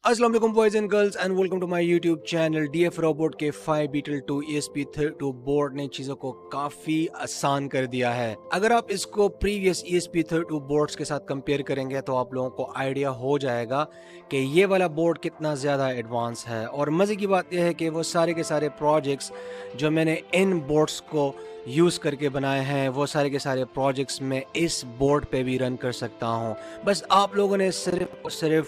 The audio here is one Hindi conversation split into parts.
अस्सलाम वालेकुम boys and girls and welcome to my YouTube channel. DF robot के 5 बीटल 2 ESP32 बोर्ड ने चीज़ों को काफ़ी आसान कर दिया है। अगर आप इसको प्रीवियस ESP32 बोर्ड्स के साथ कंपेयर करेंगे तो आप लोगों को आइडिया हो जाएगा कि ये वाला बोर्ड कितना ज़्यादा एडवांस है। और मज़े की बात यह है कि वो सारे के सारे प्रोजेक्ट्स जो मैंने इन बोर्ड्स को यूज़ करके बनाए हैं वो सारे के सारे प्रोजेक्ट्स मैं इस बोर्ड पे भी रन कर सकता हूँ। बस आप लोगों ने सिर्फ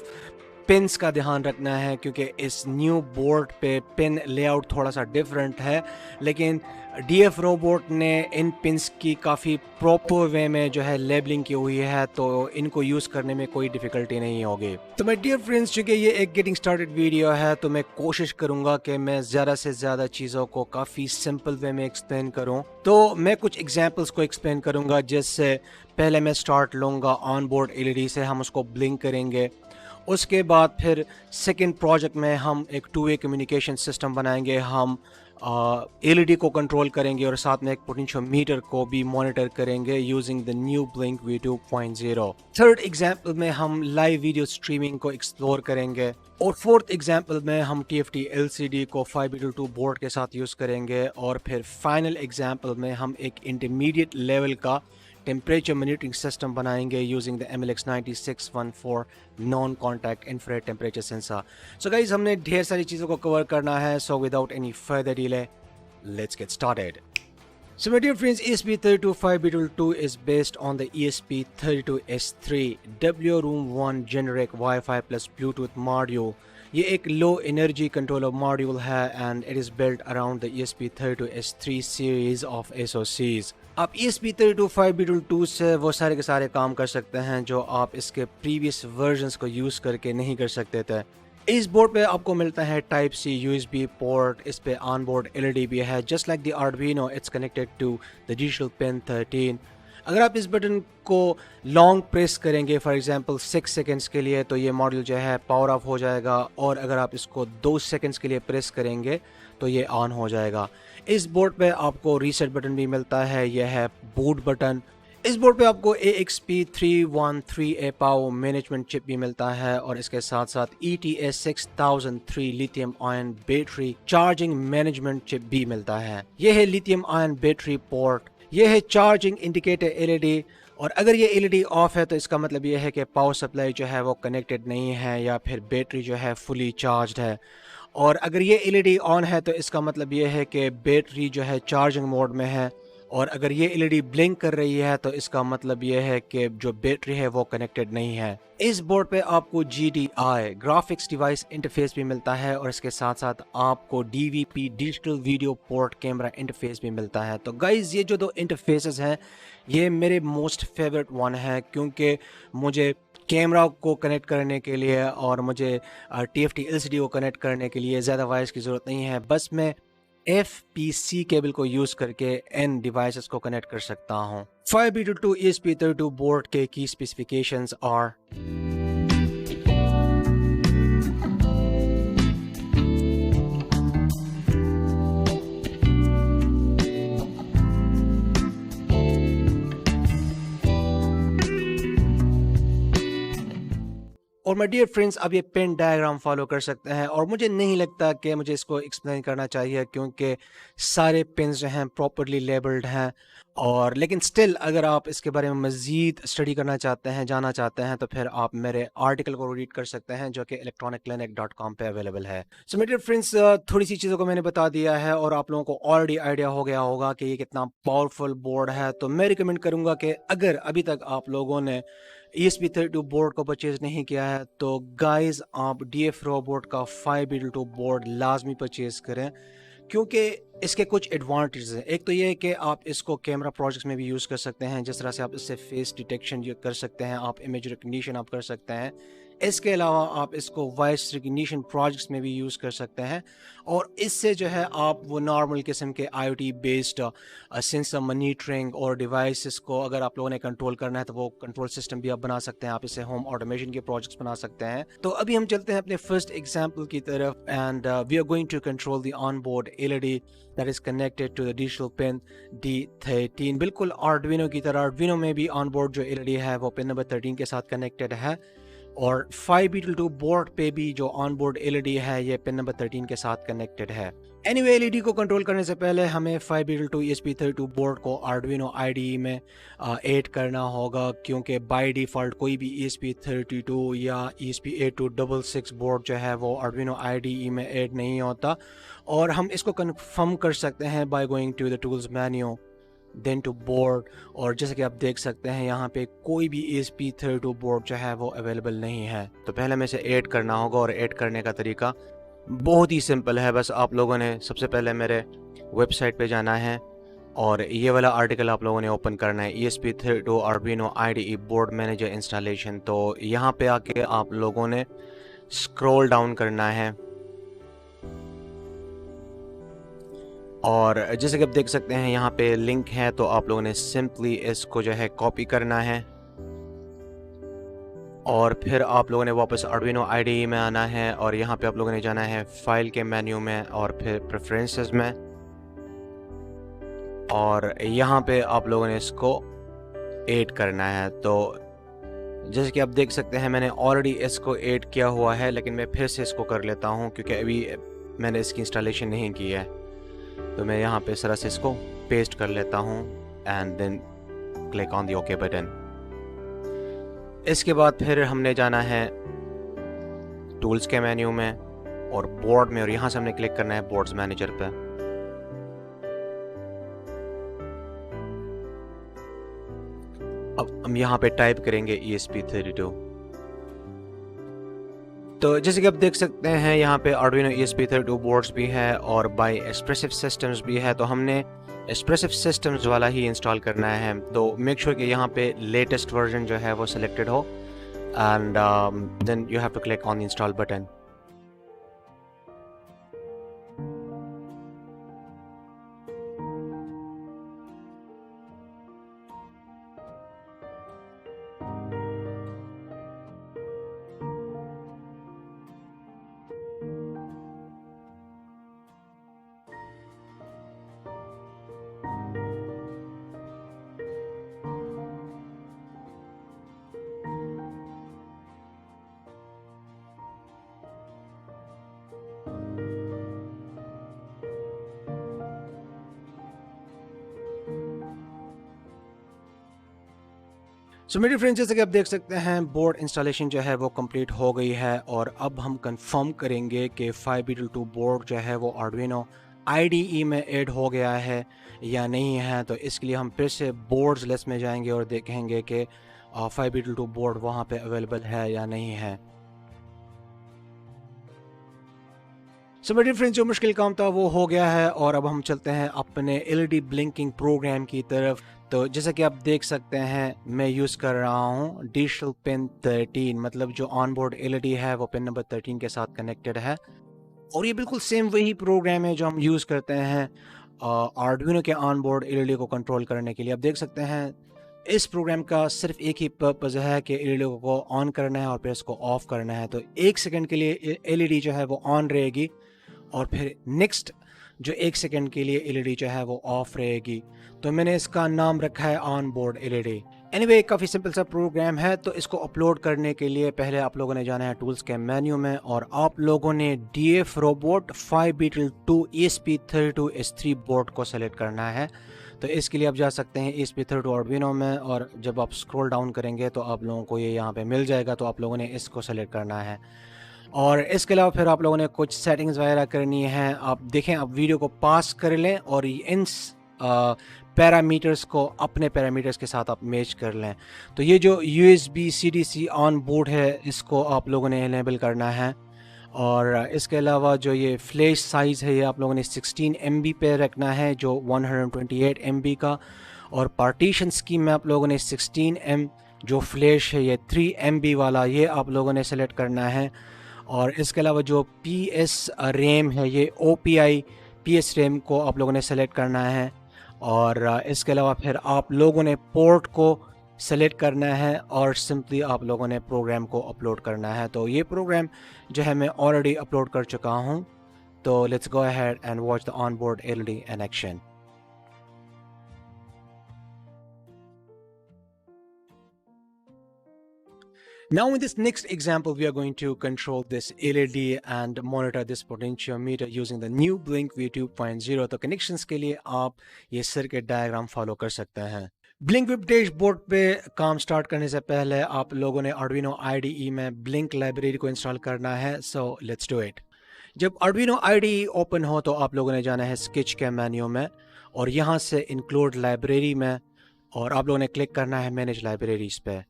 पिन्स का ध्यान रखना है, क्योंकि इस न्यू बोर्ड पे पिन लेआउट थोड़ा सा डिफरेंट है, लेकिन डीएफ रोबोट ने इन पिन्स की काफ़ी प्रॉपर वे में जो है लेबलिंग की हुई है, तो इनको यूज़ करने में कोई डिफ़िकल्टी नहीं होगी। तो मैं डियर फ्रेंड्स, चूँकि ये एक गेटिंग स्टार्टेड वीडियो है तो मैं कोशिश करूँगा कि मैं ज़्यादा से ज़्यादा चीज़ों को काफ़ी सिंपल वे में एक्सप्लेन करूँ। तो मैं कुछ एग्जांपल्स को एक्सप्लेन करूँगा, जिससे पहले मैं स्टार्ट लूँगा ऑन बोर्ड LED से, हम उसको ब्लिंक करेंगे। उसके बाद फिर सेकेंड प्रोजेक्ट में हम एक 2-वे कम्युनिकेशन सिस्टम बनाएंगे। हम LED को कंट्रोल करेंगे और साथ में एक पोटेंशियोमीटर को भी मॉनिटर करेंगे using the new blink V2.0। Third example में हम लाइव वीडियो स्ट्रीमिंग को एक्सप्लोर करेंगे और फोर्थ एग्जांपल में हम TFT LCD को 5/2 बोर्ड के साथ यूज़ करेंगे। और फिर फाइनल एग्जांपल में हम एक इंटरमीडिएट लेवल का टेम्परेचर मॉनिटरिंग सिस्टम बनाएंगे using the MLX9614 non contact infrared temperature sensor. So guys, हमने ढेर सारी चीज़ों को कवर करना है, so without any further delay let's get started. So my dear friends, ESP32 5/2 is based on the ESP32S3 WRoom1 generic Wi-Fi plus Bluetooth module. ये एक लो एनर्जी कंट्रोलर मॉड्यूल है and it is built around the ESP32S3 series of SoCs. आप ESP32 5/2 से वो सारे के सारे काम कर सकते हैं जो आप इसके प्रीवियस वर्जन्स को यूज़ करके नहीं कर सकते थे। इस बोर्ड पे आपको मिलता है टाइप C USB पोर्ट, इस पे ऑन बोर्ड LED भी है। Just like the Arduino it's connected to the digital pin 13। अगर आप इस बटन को लॉन्ग प्रेस करेंगे फॉर एग्जांपल 6 सेकंड्स के लिए, तो ये मॉड्यूल जो है पावर ऑफ हो जाएगा, और अगर आप इसको 2 सेकंड्स के लिए प्रेस करेंगे तो ये ऑन हो जाएगा। इस बोर्ड पे आपको रीसेट बटन भी मिलता है, यह है बूट बटन। इस बोर्ड पे आपको AXP313A पावर मैनेजमेंट चिप भी मिलता है, और इसके साथ साथ ETS6003 lithium ion battery charging management chip भी मिलता है। यह है लिथियम आयन बैटरी पोर्ट, यह है चार्जिंग इंडिकेटर LED। और अगर ये LED ऑफ है तो इसका मतलब यह है कि पावर सप्लाई जो है वो कनेक्टेड नहीं है, या फिर बैटरी जो है फुली चार्ज्ड है। और अगर ये LED ऑन है तो इसका मतलब यह है कि बैटरी जो है चार्जिंग मोड में है। और अगर ये LED ब्लिंक कर रही है तो इसका मतलब यह है कि जो बैटरी है वो कनेक्टेड नहीं है। इस बोर्ड पे आपको GDI ग्राफिक्स डिवाइस इंटरफेस भी मिलता है, और इसके साथ साथ आपको DVP digital video port camera interface भी मिलता है। तो गाइज, ये जो दो इंटरफेसेस हैं ये मेरे मोस्ट फेवरेट वन है, क्योंकि मुझे कैमरा को कनेक्ट करने के लिए और मुझे TFT LCD को कनेक्ट करने के लिए ज़्यादा वायर्स की ज़रूरत नहीं है। बस मैं FPC केबल को यूज़ करके इन डिवाइसेस को कनेक्ट कर सकता हूँ। 5/2 ESP32 बोर्ड के की स्पेसिफिकेशंस आर और माय डियर फ्रेंड्स, अब ये पिन डायग्राम फॉलो कर सकते हैं, और मुझे नहीं लगता कि मुझे इसको एक्सप्लेन करना चाहिए, क्योंकि सारे पिन्स जो हैं प्रॉपरली लेबल्ड हैं। और लेकिन स्टिल अगर आप इसके बारे में मज़ीद स्टडी करना चाहते हैं, जाना चाहते हैं, तो फिर आप मेरे आर्टिकल को रीड कर सकते हैं जो कि electroniclinic.com पे अवेलेबल है। सो माय डियर फ्रेंड्स, थोड़ी सी चीज़ों को मैंने बता दिया है और आप लोगों को ऑलरेडी आइडिया हो गया होगा कि ये कितना पावरफुल बोर्ड है। तो मैं रिकमेंड करूँगा कि अगर अभी तक आप लोगों ने ESP32 बोर्ड को परचेज नहीं किया है तो गाइस आप DF रोबोट का 5/2 बोर्ड लाजमी परचेज करें, क्योंकि इसके कुछ एडवांटेजेस हैं। एक तो ये है कि आप इसको कैमरा प्रोजेक्ट्स में भी यूज़ कर सकते हैं, जिस तरह से आप इससे फेस डिटेक्शन कर सकते हैं, आप इमेज रिकग्निशन आप कर सकते हैं। इसके अलावा आप इसको वॉइस रिकग्निशन प्रोजेक्ट्स में भी यूज़ कर सकते हैं, और इससे जो है आप वो नॉर्मल किस्म के IoT बेस्ड सेंसर मॉनिटरिंग और डिवाइसेस को अगर आप लोगों ने कंट्रोल करना है तो वो कंट्रोल सिस्टम भी आप बना सकते हैं। आप इससे होम ऑटोमेशन के प्रोजेक्ट्स बना सकते हैं। तो अभी हम चलते हैं अपने फर्स्ट एग्जांपल की तरफ, and we are going to control the on board LED that is connected to the digital pin D13। बिल्कुल आर्डुइनो की तरह, आर्डुइनो में भी ऑन बोर्ड जो LED है वो पिन नंबर 13 के साथ कनेक्टेड है। और 5Beetle2 बोर्ड पे भी जो ऑन बोर्ड एलईडी है ये पिन नंबर 13 के साथ कनेक्टेड है। एनीवे एलईडी को कंट्रोल करने से पहले हमें 5Beetle2 ESP32 बोर्ड को Arduino IDE में ऐड करना होगा, क्योंकि बाय डिफ़ॉल्ट कोई भी ESP32 या ESP8266 बोर्ड जो है वो Arduino IDE में ऐड नहीं होता। और हम इसको कंफर्म कर सकते हैं by going to the tools menu then to board. और जैसे कि आप देख सकते हैं यहाँ पे कोई भी ESP32 बोर्ड जो है वो अवेलेबल नहीं है। तो पहले हमें इसे ऐड करना होगा, और ऐड करने का तरीका बहुत ही सिंपल है। बस आप लोगों ने सबसे पहले मेरे वेबसाइट पे जाना है और ये वाला आर्टिकल आप लोगों ने ओपन करना है, ESP32 Arduino IDE board manager installation. तो यहाँ पे आके आप लोगों ने स्क्रॉल डाउन करना है, और जैसे कि आप देख सकते हैं यहाँ पे लिंक है, तो आप लोगों ने सिंपली इसको जो है कॉपी करना है, और फिर आप लोगों ने वापस Arduino IDE में आना है, और यहाँ पे आप लोगों ने जाना है फाइल के मेन्यू में और फिर प्रेफरेंसेस में, और यहाँ पे आप लोगों ने इसको ऐड करना है। तो जैसे कि आप देख सकते हैं मैंने ऑलरेडी इसको ऐड किया हुआ है, लेकिन मैं फिर से इसको कर लेता हूँ क्योंकि अभी मैंने इसकी इंस्टॉलेशन नहीं की है। तो मैं यहाँ पे सरस इसको पेस्ट कर लेता हूँ and then click on the okay button. इसके बाद फिर हमने जाना है टूल्स के मेन्यू में और बोर्ड में, और यहाँ से हमने क्लिक करना है बोर्ड्स मैनेजर पे। अब हम यहाँ पे टाइप करेंगे ESP32। तो जैसे कि आप देख सकते हैं यहाँ पे Arduino ESP32 बोर्ड्स भी है और बाय एक्सप्रेसिव सिस्टम्स भी है। तो हमने एक्सप्रेसिव सिस्टम्स वाला ही इंस्टॉल करना है। तो मेक श्योर कि यहाँ पे लेटेस्ट वर्जन जो है वो सिलेक्टेड हो, and then you have to click on the install button. So मेरे फ्रेंड्स, जैसे कि आप देख सकते हैं बोर्ड इंस्टॉलेशन जो है वो कंप्लीट हो गई है, और अब हम कंफर्म करेंगे कि 5Beetle2 बोर्ड जो है वो Arduino IDE में ऐड हो गया है या नहीं है। तो इसके लिए हम फिर से बोर्ड्स लिस्ट में जाएंगे और देखेंगे कि 5Beetle2 बोर्ड वहाँ पे अवेलेबल है या नहीं है। सो मेरे फ्रेंड्स, जो मुश्किल काम था वो हो गया है, और अब हम चलते हैं अपने LED ब्लिंकिंग प्रोग्राम की तरफ। तो जैसा कि आप देख सकते हैं मैं यूज़ कर रहा हूँ डिजिटल पिन 13, मतलब जो ऑन बोर्ड LED है वो पिन नंबर 13 के साथ कनेक्टेड है, और ये बिल्कुल सेम वही प्रोग्राम है जो हम यूज़ करते हैं Arduino के ऑन बोर्ड LED को कंट्रोल करने के लिए। आप देख सकते हैं इस प्रोग्राम का सिर्फ एक ही पर्पज़ है कि LED को ऑन करना है और फिर इसको ऑफ करना है। तो 1 सेकंड के लिए LED जो है वो ऑन रहेगी, और फिर नेक्स्ट जो 1 सेकंड के लिए LED जो है वो ऑफ रहेगी। तो मैंने इसका नाम रखा है ऑन बोर्ड LED। एनीवे, काफ़ी सिंपल सा प्रोग्राम है। तो इसको अपलोड करने के लिए पहले आप लोगों ने जाना है टूल्स के मेन्यू में, और आप लोगों ने DF robot 5Beetle2 ESP32 S3 board को सेलेक्ट करना है। तो इसके लिए आप जा सकते हैं ESP32 Arduino में, और जब आप स्क्रॉल डाउन करेंगे तो आप लोगों को ये यहाँ पे मिल जाएगा। तो आप लोगों ने इसको सेलेक्ट करना है, और इसके अलावा फिर आप लोगों ने कुछ सेटिंग्स वगैरह करनी है। आप देखें, आप वीडियो को पास कर लें और इन पैरामीटर्स को अपने पैरामीटर्स के साथ आप मैच कर लें। तो ये जो USB CDC ऑन बोर्ड है इसको आप लोगों ने इनेबल करना है, और इसके अलावा जो ये फ्लैश साइज़ है ये आप लोगों ने 16 MB पे रखना है, जो 128 MB का, और पार्टीशन स्कीम में आप लोगों ने 16M जो फ्लैश है ये 3 MB वाला ये आप लोगों ने सेलेक्ट करना है। और इसके अलावा जो PS रैम है ये OPI PS रैम को आप लोगों ने सेलेक्ट करना है, और इसके अलावा फिर आप लोगों ने पोर्ट को सेलेक्ट करना है, और सिंपली आप लोगों ने प्रोग्राम को अपलोड करना है। तो ये प्रोग्राम जो है मैं ऑलरेडी अपलोड कर चुका हूँ। तो let's go ahead and watch the on board LED in action. Now in this next example, we are going to control this LED and monitor this potentiometer using the new Blink V2.0. तो connections के लिए आप ये circuit diagram follow कर सकते हैं। Blink Whip डैशबोर्ड पे काम स्टार्ट करने से पहले आप लोगों ने Arduino IDE में Blink लाइब्रेरी को इंस्टॉल करना है, so let's do it। जब Arduino IDE ओपन हो तो आप लोगों ने जाना है स्केच के मेन्यू में और यहाँ से इंक्लूड लाइब्रेरी में, और आप लोगों ने क्लिक करना है मैनेज लाइब्रेरीज पे।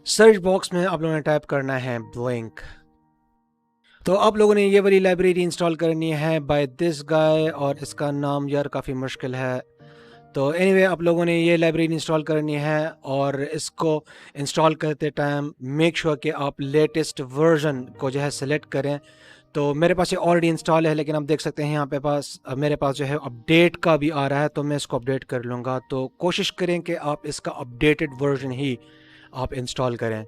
सर्च बॉक्स में आप लोगों ने टाइप करना है ब्लिंक। तो आप लोगों ने ये वाली लाइब्रेरी इंस्टॉल करनी है बाय दिस गाय, और इसका नाम यार काफ़ी मुश्किल है। तो एनीवे आप लोगों ने ये लाइब्रेरी इंस्टॉल करनी है, और इसको इंस्टॉल करते टाइम मेक श्योर कि आप लेटेस्ट वर्जन को जो है सेलेक्ट करें। तो मेरे पास ये ऑलरेडी इंस्टॉल है, लेकिन आप देख सकते हैं यहाँ पे मेरे पास जो है अपडेट का भी आ रहा है, तो मैं इसको अपडेट कर लूँगा। तो कोशिश करें कि आप इसका अपडेटेड वर्जन ही आप इंस्टॉल करें।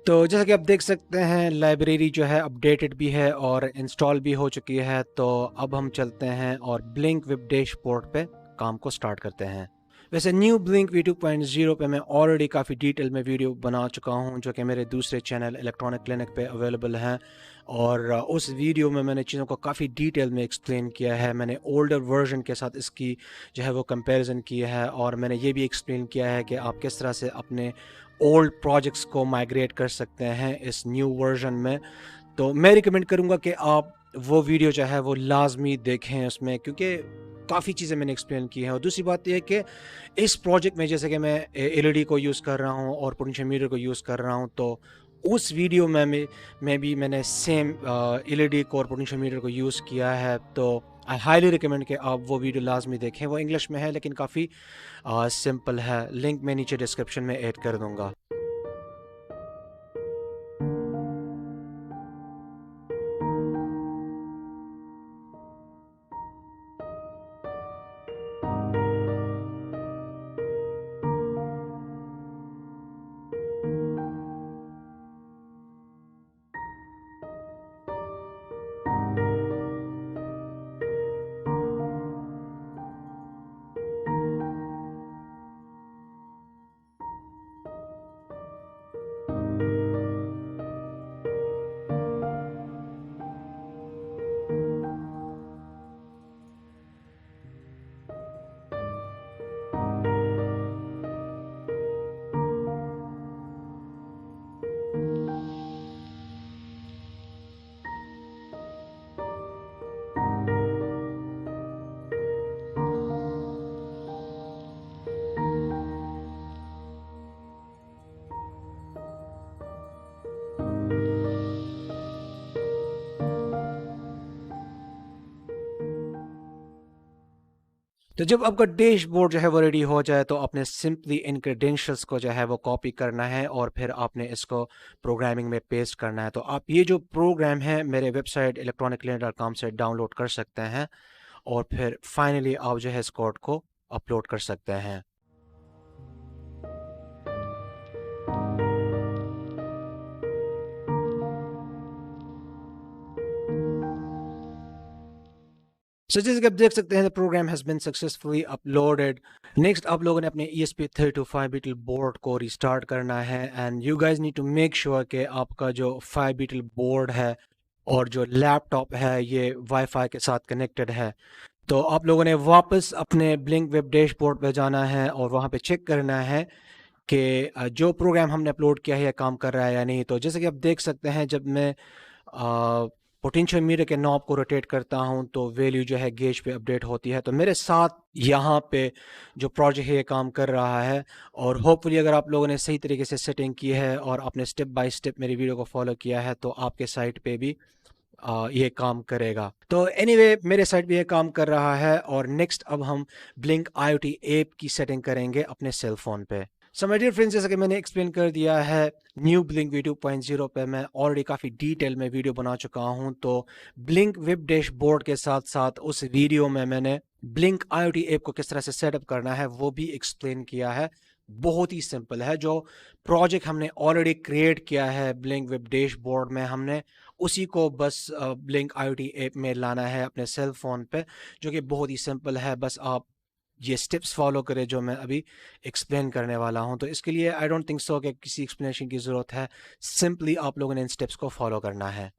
तो जैसा कि आप देख सकते हैं लाइब्रेरी जो है अपडेटेड भी है और इंस्टॉल भी हो चुकी है। तो अब हम चलते हैं और ब्लिंक वेब डैशबोर्ड पे काम को स्टार्ट करते हैं। वैसे न्यू ब्लिंक V2.0 पे मैं ऑलरेडी काफ़ी डिटेल में वीडियो बना चुका हूं, जो कि मेरे दूसरे चैनल इलेक्ट्रॉनिक क्लिनिक पे अवेलेबल हैं, और उस वीडियो में मैंने चीज़ों को काफ़ी डिटेल में एक्सप्लेन किया है। मैंने ओल्डर वर्जन के साथ इसकी जो है वो कंपैरिजन किया है, और मैंने ये भी एक्सप्लेन किया है कि आप किस तरह से अपने ओल्ड प्रोजेक्ट्स को माइग्रेट कर सकते हैं इस न्यू वर्जन में। तो मैं रिकमेंड करूँगा कि आप वो वीडियो जो है वो लाजमी देखें उसमें, क्योंकि काफ़ी चीज़ें मैंने एक्सप्लेन की हैं। और दूसरी बात यह है कि इस प्रोजेक्ट में जैसे कि मैं LED को यूज़ कर रहा हूँ और पोटेंशियोमीटर को यूज़ कर रहा हूँ, तो उस वीडियो में भी मैंने सेम LED को और पोटेंशियोमीटर को यूज़ किया है। तो आई हाईली रिकमेंड कि आप वो वीडियो लाजमी देखें। वो इंग्लिश में है लेकिन काफ़ी सिंपल है। लिंक मैं नीचे डिस्क्रिप्शन में ऐड कर दूँगा। तो जब आपका डैशबोर्ड जो है वो रेडी हो जाए तो आपने सिंपली इन क्रेडेंशियल्स को जो है वो कॉपी करना है, और फिर आपने इसको प्रोग्रामिंग में पेस्ट करना है। तो आप ये जो प्रोग्राम है मेरे वेबसाइट electroniclearn.com से डाउनलोड कर सकते हैं, और फिर फाइनली आप जो है इस कोड को अपलोड कर सकते हैं। So जैसे कि आप देख सकते हैं program has been successfully uploaded. Next आप लोगों ने अपने ESP32 5-बीटल बोर्ड को रिस्टार्ट करना है, and you guys need to make sure कि आपका जो 5-बीटल बोर्ड है और जो लैपटॉप है ये वाईफाई के साथ कनेक्टेड है। तो आप लोगों ने वापस अपने ब्लिंक वेब डैशबोर्ड पे जाना है और वहाँ पे चेक करना है कि जो प्रोग्राम हमने अपलोड किया है ये काम कर रहा है या नहीं। तो जैसे कि आप देख सकते हैं जब मैं पोटेंशियोमीटर के नॉब को रोटेट करता हूं तो वैल्यू जो है गेज पे अपडेट होती है। तो मेरे साथ यहाँ पे जो प्रोजेक्ट है ये काम कर रहा है, और होपफुली अगर आप लोगों ने सही तरीके से सेटिंग की है और आपने स्टेप बाय स्टेप मेरी वीडियो को फॉलो किया है तो आपके साइट पे भी ये काम करेगा। तो एनीवे मेरे साइट पे ये काम कर रहा है, और नेक्स्ट अब हम ब्लिंक IoT ऐप की सेटिंग करेंगे अपने सेल फोन पे। सो माय डियर फ्रेंड्स, जैसा कि मैंने एक्सप्लेन कर दिया है न्यू ब्लिंक V2.0 पे मैं ऑलरेडी काफ़ी डिटेल में वीडियो बना चुका हूं। तो ब्लिंक वेब डैशबोर्ड के साथ साथ उस वीडियो में मैंने ब्लिंक IoT ऐप को किस तरह से सेटअप करना है वो भी एक्सप्लेन किया है। बहुत ही सिंपल है। जो प्रोजेक्ट हमने ऑलरेडी क्रिएट किया है ब्लिंक वेब डैशबोर्ड में, हमने उसी को बस ब्लिंक IoT ऐप में लाना है अपने सेल फ़ोन पे, जो कि बहुत ही सिंपल है। बस आप ये स्टेप्स फॉलो करें जो मैं अभी एक्सप्लेन करने वाला हूं। तो इसके लिए आई डोंट थिंक सो कि किसी एक्सप्लेनेशन की ज़रूरत है, सिंपली आप लोगों ने इन स्टेप्स को फॉलो करना है।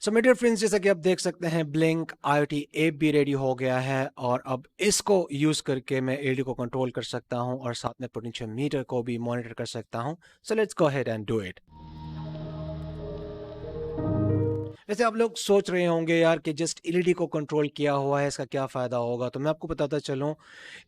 सो मेरे फ्रेंड्स, जैसा कि आप देख सकते हैं ब्लिंक IoT ऐप भी रेडी हो गया है, और अब इसको यूज़ करके मैं एलईडी को कंट्रोल कर सकता हूं और साथ में पोटेंशियोमीटर को भी मॉनिटर कर सकता हूं। So let's go ahead and do it. वैसे आप लोग सोच रहे होंगे यार कि जस्ट एलईडी को कंट्रोल किया हुआ है, इसका क्या फ़ायदा होगा। तो मैं आपको बताता चलूं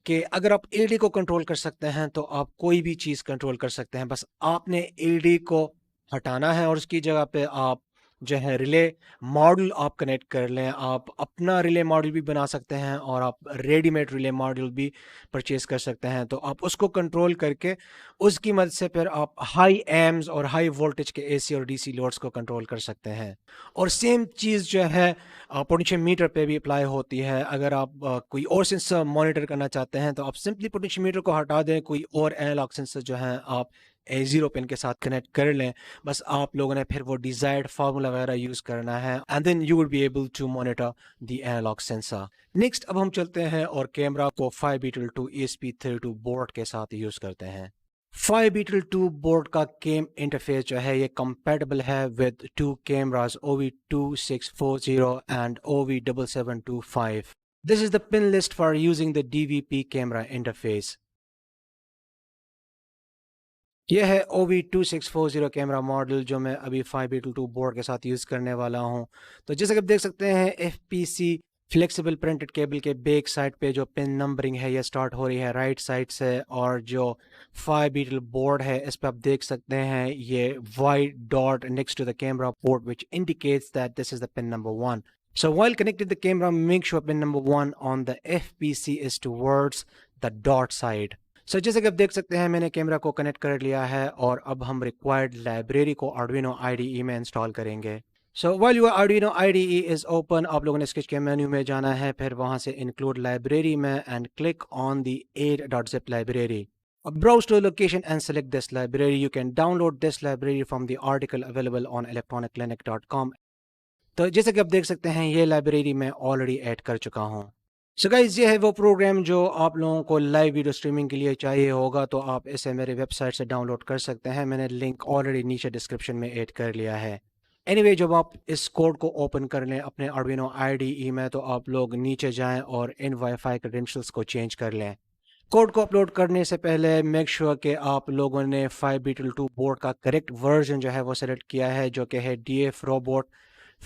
कि अगर आप एलईडी को कंट्रोल कर सकते हैं तो आप कोई भी चीज़ कंट्रोल कर सकते हैं। बस आपने एलईडी को हटाना है और उसकी जगह पे आप जो है रिले मॉड्यूल आप कनेक्ट कर लें। आप अपना रिले मॉड्यूल भी बना सकते हैं और आप रेडीमेड रिले मॉड्यूल भी परचेज कर सकते हैं। तो आप उसको कंट्रोल करके उसकी मदद से फिर आप हाई एम्स और हाई वोल्टेज के एसी और डीसी लोड्स को कंट्रोल कर सकते हैं। और सेम चीज़ जो है पोटेंशियोमीटर पे भी अप्लाई होती है। अगर आप कोई और सेंसर मॉनिटर करना चाहते हैं तो आप सिंपली पोटेंशियोमीटर को हटा दें, कोई और एनालॉग सेंसर जो है आप A0 पिन के साथ कनेक्ट कर लें। बस आप लोगों ने फिर वो डिजायर्ड फार्मूला वगैरह यूज करना है and then you will be able to monitor the analogue sensor. Next अब हम चलते हैं और कैमरा को 5Beetle2 ESP32 बोर्ड के साथ यूज करते हैं। 5Beetle2 बोर्ड का गेम इंटरफेस जो है ये कंपैटिबल है with two cameras OV2640 and OV7725। This is the pin list for using the DVP camera interface. यह है OV2640 कैमरा मॉडल जो मैं अभी 5Beetle2 बोर्ड के साथ यूज़ करने वाला हूं। तो जैसे कि आप देख सकते हैं FPC फ्लेक्सिबल प्रिंटेड केबल के बैक साइड पे जो पिन नंबरिंग है ये स्टार्ट हो रही है राइट साइड से, और जो 5Beetle बोर्ड है इस पे आप देख सकते हैं ये white dot next to the camera port which indicates that this is the pin number 1. So while connecting the camera, make sure pin number 1 on the FPC is towards the dot side. जैसे कि आप देख सकते हैं मैंने कैमरा को कनेक्ट कर लिया है और अब हम रिक्वायर्ड लाइब्रेरी को Arduino IDE में इंस्टॉल करेंगे। while your Arduino IDE is open, आप लोगों ने स्केच के मेन्यू में जाना है, फिर वहां से इंक्लूड लाइब्रेरी में and click on the aid.zip library. Browse to the location and select this library. You can download this library from the article available on electroniclinic.com. तो जैसे कि आप देख सकते हैं ये लाइब्रेरी मैं ऑलरेडी ऐड कर चुका हूँ। गाइस, ये है वो प्रोग्राम जो आप लोगों को लाइव वीडियो स्ट्रीमिंग के लिए चाहिए होगा, तो आप इसे मेरे वेबसाइट से डाउनलोड कर सकते हैं। मैंने लिंक ऑलरेडी नीचे डिस्क्रिप्शन में ऐड कर लिया है। एनीवे, जब आप इस कोड को ओपन कर लें अपने Arduino IDE में तो आप लोग नीचे जाएं और इन वाईफाई क्रेडेंशियल्स को चेंज कर लें। कोड को अपलोड करने से पहले मेक श्योर कि आप लोगों ने 5Beetle2 बोर्ड का करेक्ट वर्जन जो है वो सेलेक्ट किया है, जो कि है DF Robot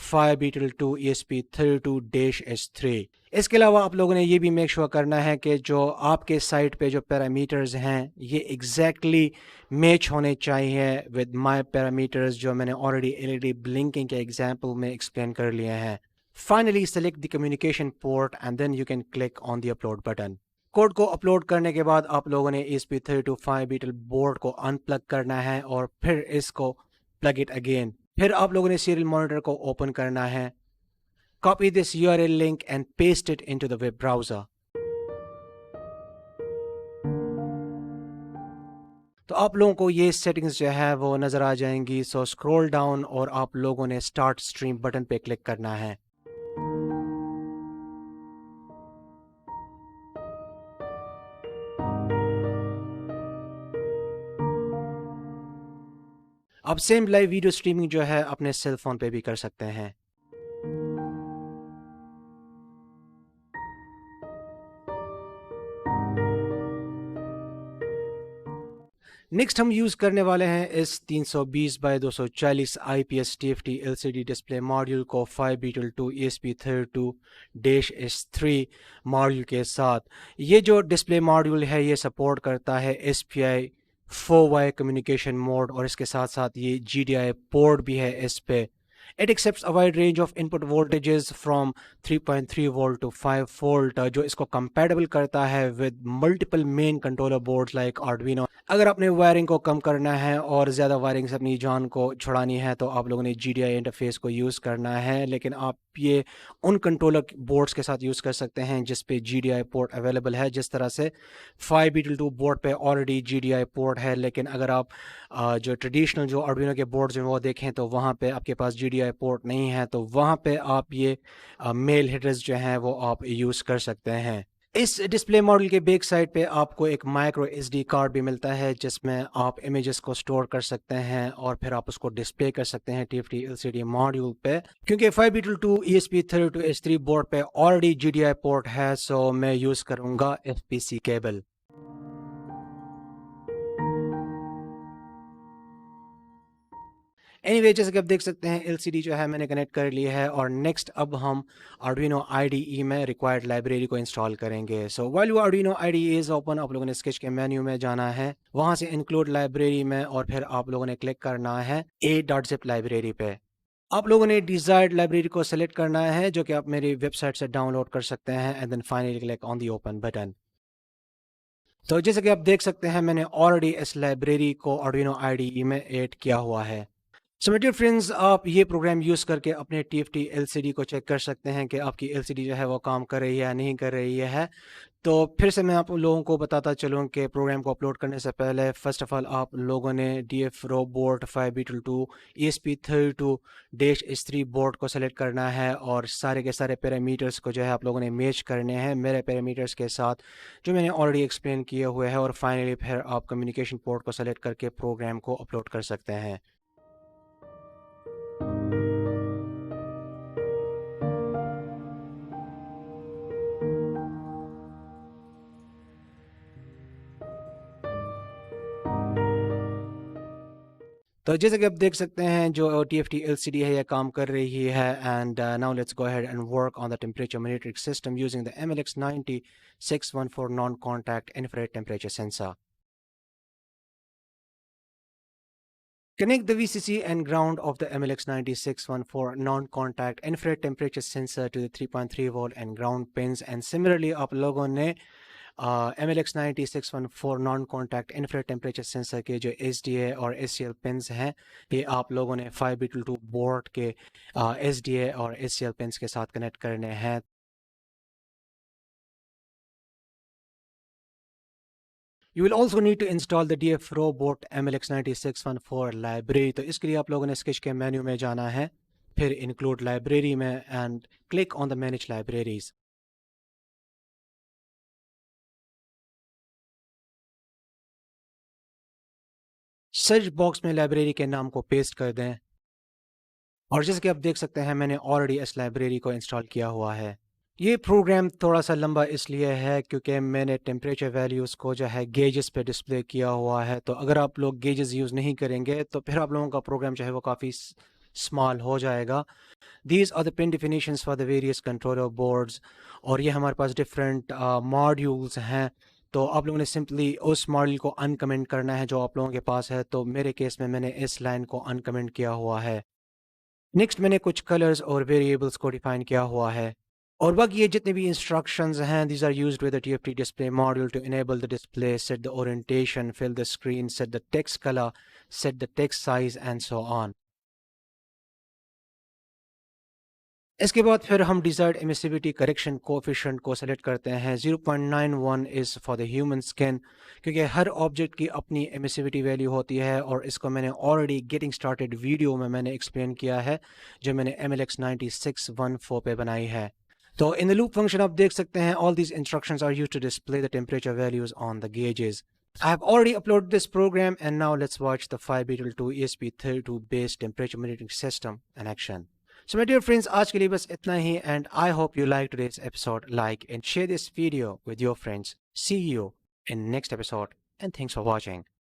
5Beetle2 ESP32-S3। इसके अलावा आप लोगों ने ये भी मेक श्योर करना है कि जो आपके साइट पे जो पैरामीटर्स हैं ये एग्जैक्टली मैच होने चाहिए विद माय पैरामीटर्स जो मैंने ऑलरेडी एलईडी ब्लिंकिंग के एग्जांपल में एक्सप्लेन कर लिए हैं। Finally select the communication port and then you can click on the upload button. Code को अपलोड करने के बाद आप लोगों ने ESP32 5Beetle बोर्ड को अनप्लग करना है और फिर इसको प्लग इट अगेन। फिर आप लोगों ने सीरियल मॉनिटर को ओपन करना है। Copy this URL link and paste it into the web browser. तो आप लोगों को ये सेटिंग्स जो है वो नज़र आ जाएंगी। स्क्रॉल डाउन और आप लोगों ने स्टार्ट स्ट्रीम बटन पे क्लिक करना है। आप सेम लाइव वीडियो स्ट्रीमिंग जो है अपने सेल फोन पे भी कर सकते हैं। नेक्स्ट हम यूज़ करने वाले हैं इस 320 by 240 IPS TFT LCD display module को 5 ESP32-S3 मॉड्यूल के साथ। ये जो डिस्प्ले मॉड्यूल है ये सपोर्ट करता है SPI 4Y कम्युनिकेशन मोड और इसके साथ साथ ये GDI पोर्ट भी है इस पे। It accepts a wide range of input voltages from 3.3 volt to 5 volt जो इसको compatible करता है with multiple main controller boards like Arduino। अगर आपने वायरिंग को कम करना है और ज़्यादा वायरिंग से अपनी जान को छुड़ानी है तो आप लोगों ने GDI इंटरफेस को यूज़ करना है, लेकिन आप ये उन कंट्रोलर बोर्ड्स के साथ यूज़ कर सकते हैं जिस पे GDI पोर्ट अवेलेबल है। जिस तरह से 5B2 बोर्ड पे ऑलरेडी GDI पोर्ट है, लेकिन अगर आप जो ट्रेडिशनल जो Arduino के बोर्ड्स हैं वो देखें तो वहाँ पे आपके पास GDI पोर्ट नहीं है, तो वहाँ पे आप ये मेल हीटर्स जो हैं वो आप यूज़ कर सकते हैं। इस डिस्प्ले मॉडल के बैक साइड पे आपको एक माइक्रो SD कार्ड भी मिलता है जिसमें आप इमेजेस को स्टोर कर सकते हैं और फिर आप उसको डिस्प्ले कर सकते हैं TFT LCD मॉड्यूल पे। क्योंकि 5B2 ESP32-S3 बोर्ड पे ऑलरेडी GDI पोर्ट है, सो मैं यूज़ करूँगा FPC केबल। एनीवे जैसे कि आप देख सकते हैं LCD जो है मैंने कनेक्ट कर ली है और नेक्स्ट अब हम Arduino IDE में रिक्वायर्ड लाइब्रेरी को इंस्टॉल करेंगे। सो while your Arduino IDE is open, आप लोगों ने स्केच के मेन्यू में जाना है, वहां से इंक्लूड लाइब्रेरी में और फिर आप लोगों ने क्लिक करना है a.zip लाइब्रेरी पे। आप लोगों ने डिजायर्ड लाइब्रेरी को सेलेक्ट करना है जो कि आप मेरी वेबसाइट से डाउनलोड कर सकते हैं and then finally click on the open button. तो जैसे कि आप देख सकते हैं मैंने ऑलरेडी इस लाइब्रेरी को Arduino IDE में ऐड किया हुआ है। सो माय डियर फ्रेंड्स, आप ये प्रोग्राम यूज़ करके अपने TFT LCD को चेक कर सकते हैं कि आपकी LCD जो है वो काम कर रही है या नहीं कर रही है। तो फिर से मैं आप लोगों को बताता चलूँ कि प्रोग्राम को अपलोड करने से पहले फर्स्ट ऑफ ऑल आप लोगों ने DF robot 5B2 ESP32-S3 board को सेलेक्ट करना है और सारे के सारे पैरामीटर्स को जो है आप लोगों ने मैच करने हैं मेरे पैरामीटर्स के साथ जो मैंने ऑलरेडी एक्सप्लेन किए हुए हैं, और फाइनली फिर आप कम्युनिकेशन पोर्ट को सेलेक्ट करके प्रोग्राम को अपलोड कर सकते हैं। तो जैसे कि आप देख सकते हैं जो TFT LCD है ये काम कर रही है and now let's go ahead and work on the temperature monitoring system using the MLX90-614 non-contact infrared temperature sensor. Connect the VCC and ground of the MLX90-614 non-contact infrared temperature sensor to the 3.3 volt and ground pins, and similarly आप लोगों ने MLX90-614 non contact infrared temperature sensor के जो SDA और SCL पिन्स हैं ये आप लोगों ने 5B2 बोर्ड के SDA और SCL पिन्स के साथ कनेक्ट करने हैं। You will also need to install the DF Robot MLX90-614 library. तो इसके लिए आप लोगों ने स्केच के मेन्यू में जाना है, फिर इंक्लूड लाइब्रेरी में and click on the manage libraries. Search box में लाइब्रेरी के नाम को पेस्ट कर दें और जैसे कि आप देख सकते हैं मैंने ऑलरेडी इस लाइब्रेरी को इंस्टॉल किया हुआ है। ये प्रोग्राम थोड़ा सा लंबा इसलिए है क्योंकि मैंने टेम्परेचर वैल्यूज़ को जो है गेजेस पे डिस्प्ले किया हुआ है, तो अगर आप लोग गेजेस यूज़ नहीं करेंगे तो फिर आप लोगों का प्रोग्राम जो है वो काफ़ी स्मॉल हो जाएगा। These are the pin definitions for the various controller boards और ये हमारे पास डिफरेंट मॉड्यूल्स हैं, तो आप लोगों ने सिंपली उस मॉड्यूल को अनकमेंट करना है जो आप लोगों के पास है। तो मेरे केस में मैंने इस लाइन को अनकमेंट किया हुआ है। नेक्स्ट मैंने कुछ कलर्स और वेरिएबल्स को डिफाइन किया हुआ है और बाकी ये जितने भी इंस्ट्रक्शंस हैं these are used with the TFT display module to enable the display, set the orientation, fill the screen, set the text color, set the text size and so on। इसके बाद फिर हम डिजायर्ड एमिसिविटी करेक्शन कोएफिशिएंट को सेलेक्ट करते हैं। 0.91 is for the human skin, क्योंकि हर ऑब्जेक्ट की अपनी एमिसिविटी वैल्यू होती है और इसको मैंने ऑलरेडी गेटिंग स्टार्टेड वीडियो में मैंने एक्सप्लेन किया है जो मैंने MLX90-614 पे बनाई है। तो इन द लूप फंक्शन आप देख सकते हैं all these instructions are used to display the temperature values on the gauges. I have already uploaded this program and now let's watch the 5B2 ESP32 based temperature monitoring system in action. So my dear friends, आज के लिए बस इतना ही and I hope you like today's episode. Like and share this video with your friends. See you in next episode and thanks for watching.